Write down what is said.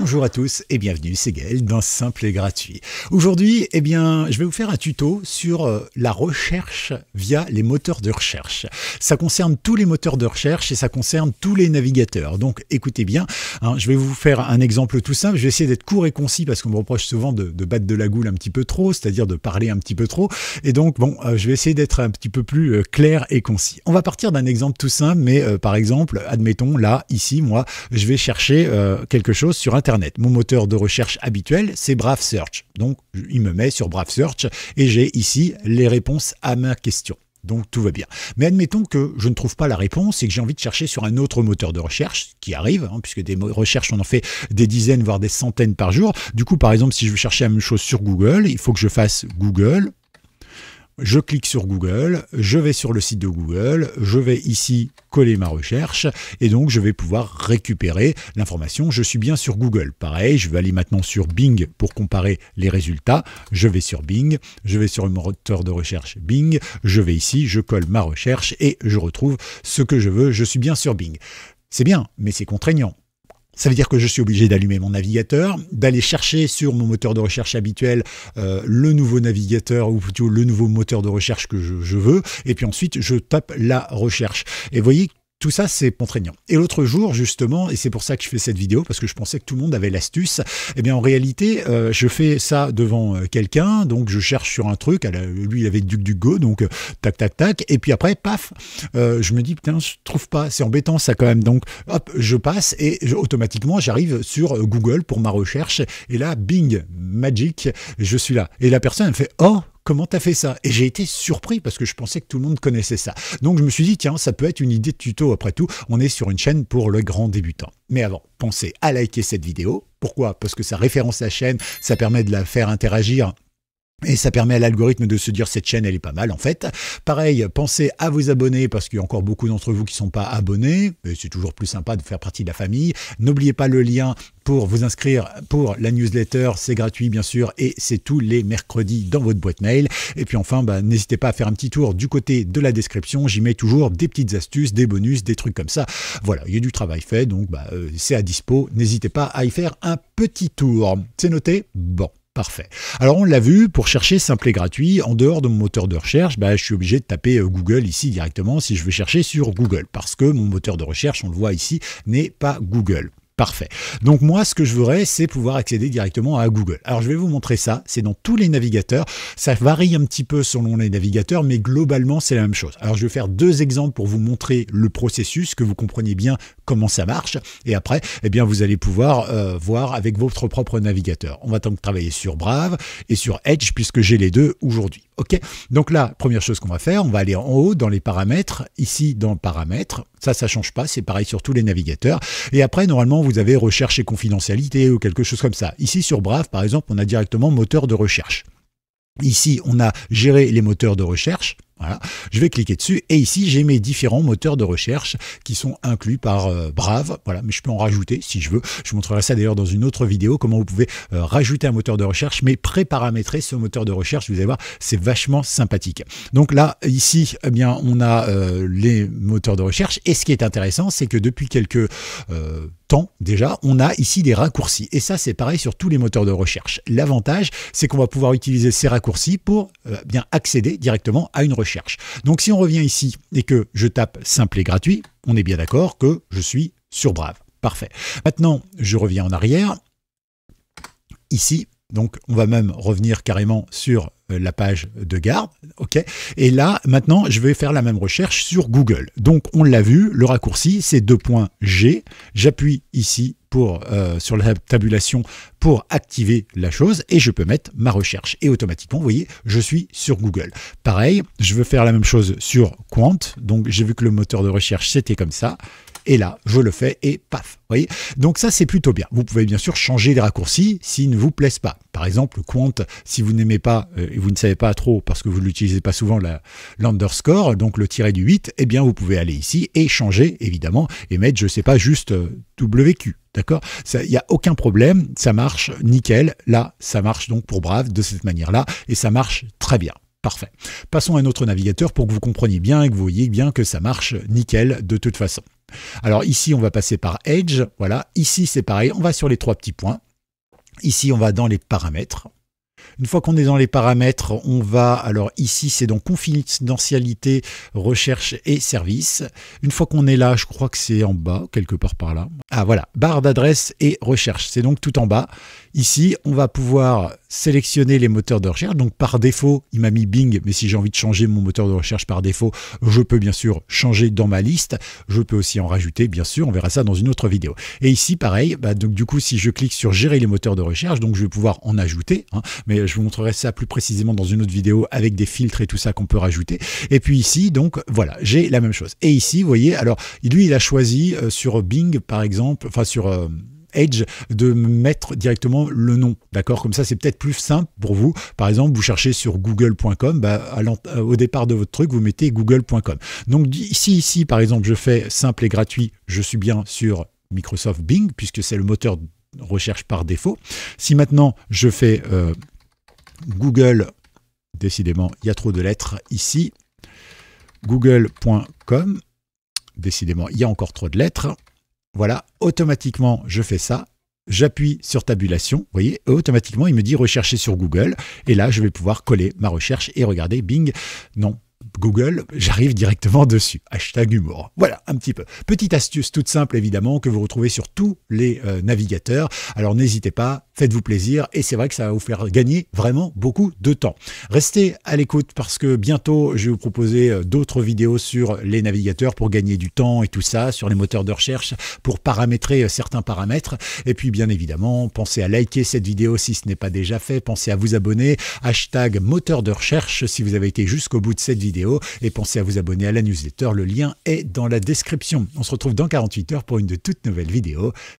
Bonjour à tous et bienvenue, c'est Gaël dans Simple et Gratuit. Aujourd'hui, je vais vous faire un tuto sur la recherche via les moteurs de recherche. Ça concerne tous les moteurs de recherche et ça concerne tous les navigateurs. Donc écoutez bien, je vais vous faire un exemple tout simple. Je vais essayer d'être court et concis parce qu'on me reproche souvent de battre de la goule un petit peu trop, c'est-à-dire de parler un petit peu trop. Et donc je vais essayer d'être un petit peu plus clair et concis. On va partir d'un exemple tout simple, mais par exemple, admettons là, ici, moi, je vais chercher quelque chose sur Internet. Mon moteur de recherche habituel, c'est Brave Search. Donc, il me met sur Brave Search et j'ai ici les réponses à ma question. Donc, tout va bien. Mais admettons que je ne trouve pas la réponse et que j'ai envie de chercher sur un autre moteur de recherche, qui arrive, puisque des recherches, on en fait des dizaines, voire des centaines par jour. Du coup, par exemple, si je veux chercher la même chose sur Google, il faut que je fasse Google. Je clique sur Google, je vais sur le site de Google, je vais ici coller ma recherche et donc je vais pouvoir récupérer l'information. Je suis bien sur Google. Pareil, je vais aller maintenant sur Bing pour comparer les résultats. Je vais sur Bing, je vais sur le moteur de recherche Bing, je vais ici, je colle ma recherche et je retrouve ce que je veux. Je suis bien sur Bing. C'est bien, mais c'est contraignant. Ça veut dire que je suis obligé d'allumer mon navigateur, d'aller chercher sur mon moteur de recherche habituel le nouveau navigateur ou plutôt le nouveau moteur de recherche que je veux. Et puis ensuite, je tape la recherche. Et vous voyez, tout ça, c'est contraignant. Et l'autre jour, justement, et c'est pour ça que je fais cette vidéo, parce que je pensais que tout le monde avait l'astuce, eh bien en réalité, je fais ça devant quelqu'un, donc je cherche sur un truc, lui il avait DuckDuckGo, donc tac tac tac, et puis après, paf, je me dis, putain, je trouve pas, c'est embêtant ça quand même, donc hop, je passe et automatiquement j'arrive sur Google pour ma recherche, et là, bing, magic, je suis là. Et la personne, elle me fait, oh, comment t'as fait ça? Et j'ai été surpris parce que je pensais que tout le monde connaissait ça. Donc je me suis dit, tiens, ça peut être une idée de tuto après tout. On est sur une chaîne pour le grand débutant. Mais avant, pensez à liker cette vidéo. Pourquoi? Parce que ça référence la chaîne, ça permet de la faire interagir. Et ça permet à l'algorithme de se dire cette chaîne elle est pas mal en fait. Pareil, pensez à vous abonner parce qu'il y a encore beaucoup d'entre vous qui ne sont pas abonnés. C'est toujours plus sympa de faire partie de la famille. N'oubliez pas le lien pour vous inscrire pour la newsletter. C'est gratuit bien sûr et c'est tous les mercredis dans votre boîte mail. Et puis enfin, n'hésitez pas à faire un petit tour du côté de la description. J'y mets toujours des petites astuces, des bonus, des trucs comme ça. Voilà, il y a du travail fait donc c'est à dispo. N'hésitez pas à y faire un petit tour. C'est noté? Bon. Parfait. Alors on l'a vu, pour chercher simple et gratuit, en dehors de mon moteur de recherche, je suis obligé de taper Google ici directement si je veux chercher sur Google, parce que mon moteur de recherche, on le voit ici, n'est pas Google. Parfait. Donc moi, ce que je voudrais, c'est pouvoir accéder directement à Google. Alors je vais vous montrer ça, c'est dans tous les navigateurs. Ça varie un petit peu selon les navigateurs, mais globalement, c'est la même chose. Alors je vais faire deux exemples pour vous montrer le processus, que vous compreniez bien comment ça marche. Et après, vous allez pouvoir voir avec votre propre navigateur. On va donc travailler sur Brave et sur Edge, puisque j'ai les deux aujourd'hui. Ok, donc là, première chose qu'on va faire, on va aller en haut dans les paramètres, ici dans paramètres, ça change pas, c'est pareil sur tous les navigateurs. Et après, normalement, vous avez recherche et confidentialité ou quelque chose comme ça. Ici sur Brave, par exemple, on a directement moteur de recherche. Ici, on a géré les moteurs de recherche. Voilà, je vais cliquer dessus et ici j'ai mes différents moteurs de recherche qui sont inclus par Brave. Voilà, mais je peux en rajouter si je veux. Je vous montrerai ça d'ailleurs dans une autre vidéo, comment vous pouvez rajouter un moteur de recherche, mais pré-paramétrer ce moteur de recherche. Vous allez voir, c'est vachement sympathique. Donc là, ici, on a les moteurs de recherche. Et ce qui est intéressant, c'est que depuis quelques temps déjà, on a ici des raccourcis. Et ça, c'est pareil sur tous les moteurs de recherche. L'avantage, c'est qu'on va pouvoir utiliser ces raccourcis pour accéder directement à une recherche. Donc si on revient ici et que je tape simple et gratuit, on est bien d'accord que je suis sur Brave. Parfait. Maintenant, je reviens en arrière. Ici, donc on va même revenir carrément sur la page de garde, ok. Et là, maintenant, je vais faire la même recherche sur Google. Donc, on l'a vu, le raccourci, c'est $G. J'appuie ici sur la tabulation pour activer la chose et je peux mettre ma recherche. Et automatiquement, vous voyez, je suis sur Google. Pareil, je veux faire la même chose sur Quant. Donc, j'ai vu que le moteur de recherche, c'était comme ça. Et là, je le fais et paf, vous voyez. Donc ça, c'est plutôt bien. Vous pouvez bien sûr changer les raccourcis s'ils ne vous plaisent pas. Par exemple, Quant, si vous n'aimez pas et vous ne savez pas trop parce que vous ne l'utilisez pas souvent l'underscore, donc le tiret du 8, eh bien vous pouvez aller ici et changer évidemment et mettre, je ne sais pas, juste WQ. D'accord? Il n'y a aucun problème, ça marche nickel. Là, ça marche donc pour Brave de cette manière-là et ça marche très bien. Parfait. Passons à un autre navigateur pour que vous compreniez bien et que vous voyez bien que ça marche nickel de toute façon. Alors ici, on va passer par Edge. Voilà. Ici, c'est pareil. On va sur les 3 petits points. Ici, on va dans les paramètres. Une fois qu'on est dans les paramètres, on va, alors ici c'est donc confidentialité, recherche et service. Une fois qu'on est là, je crois que c'est en bas, quelque part par là. Ah voilà, barre d'adresse et recherche, c'est donc tout en bas. Ici, on va pouvoir sélectionner les moteurs de recherche. Donc par défaut, il m'a mis Bing, mais si j'ai envie de changer mon moteur de recherche par défaut, je peux bien sûr changer dans ma liste. Je peux aussi en rajouter, bien sûr, on verra ça dans une autre vidéo. Et ici, pareil, donc du coup, si je clique sur gérer les moteurs de recherche, donc je vais pouvoir en ajouter, mais je vous montrerai ça plus précisément dans une autre vidéo avec des filtres et tout ça qu'on peut rajouter. Et puis ici, donc voilà, j'ai la même chose. Et ici, vous voyez, alors lui, il a choisi sur Bing, par exemple, enfin sur Edge, de mettre directement le nom, d'accord? Comme ça, c'est peut-être plus simple pour vous. Par exemple, vous cherchez sur google.com, au départ de votre truc, vous mettez google.com. Donc ici, par exemple, je fais simple et gratuit, je suis bien sur Microsoft Bing, puisque c'est le moteur de recherche par défaut. Si maintenant, je fais Google, décidément, il y a trop de lettres ici, google.com, décidément, il y a encore trop de lettres. Voilà, automatiquement, je fais ça. J'appuie sur tabulation, vous voyez, et automatiquement, il me dit rechercher sur Google. Et là, je vais pouvoir coller ma recherche et regarder Bing. Non, Google, j'arrive directement dessus. Hashtag humour. Voilà, un petit peu. Petite astuce toute simple, évidemment, que vous retrouvez sur tous les navigateurs. Alors, n'hésitez pas, faites-vous plaisir. Et c'est vrai que ça va vous faire gagner vraiment beaucoup de temps. Restez à l'écoute parce que bientôt, je vais vous proposer d'autres vidéos sur les navigateurs pour gagner du temps et tout ça, sur les moteurs de recherche, pour paramétrer certains paramètres. Et puis, bien évidemment, pensez à liker cette vidéo si ce n'est pas déjà fait. Pensez à vous abonner. Hashtag moteur de recherche si vous avez été jusqu'au bout de cette vidéo. Et pensez à vous abonner à la newsletter, le lien est dans la description. On se retrouve dans 48 heures pour une de toutes nouvelles vidéos.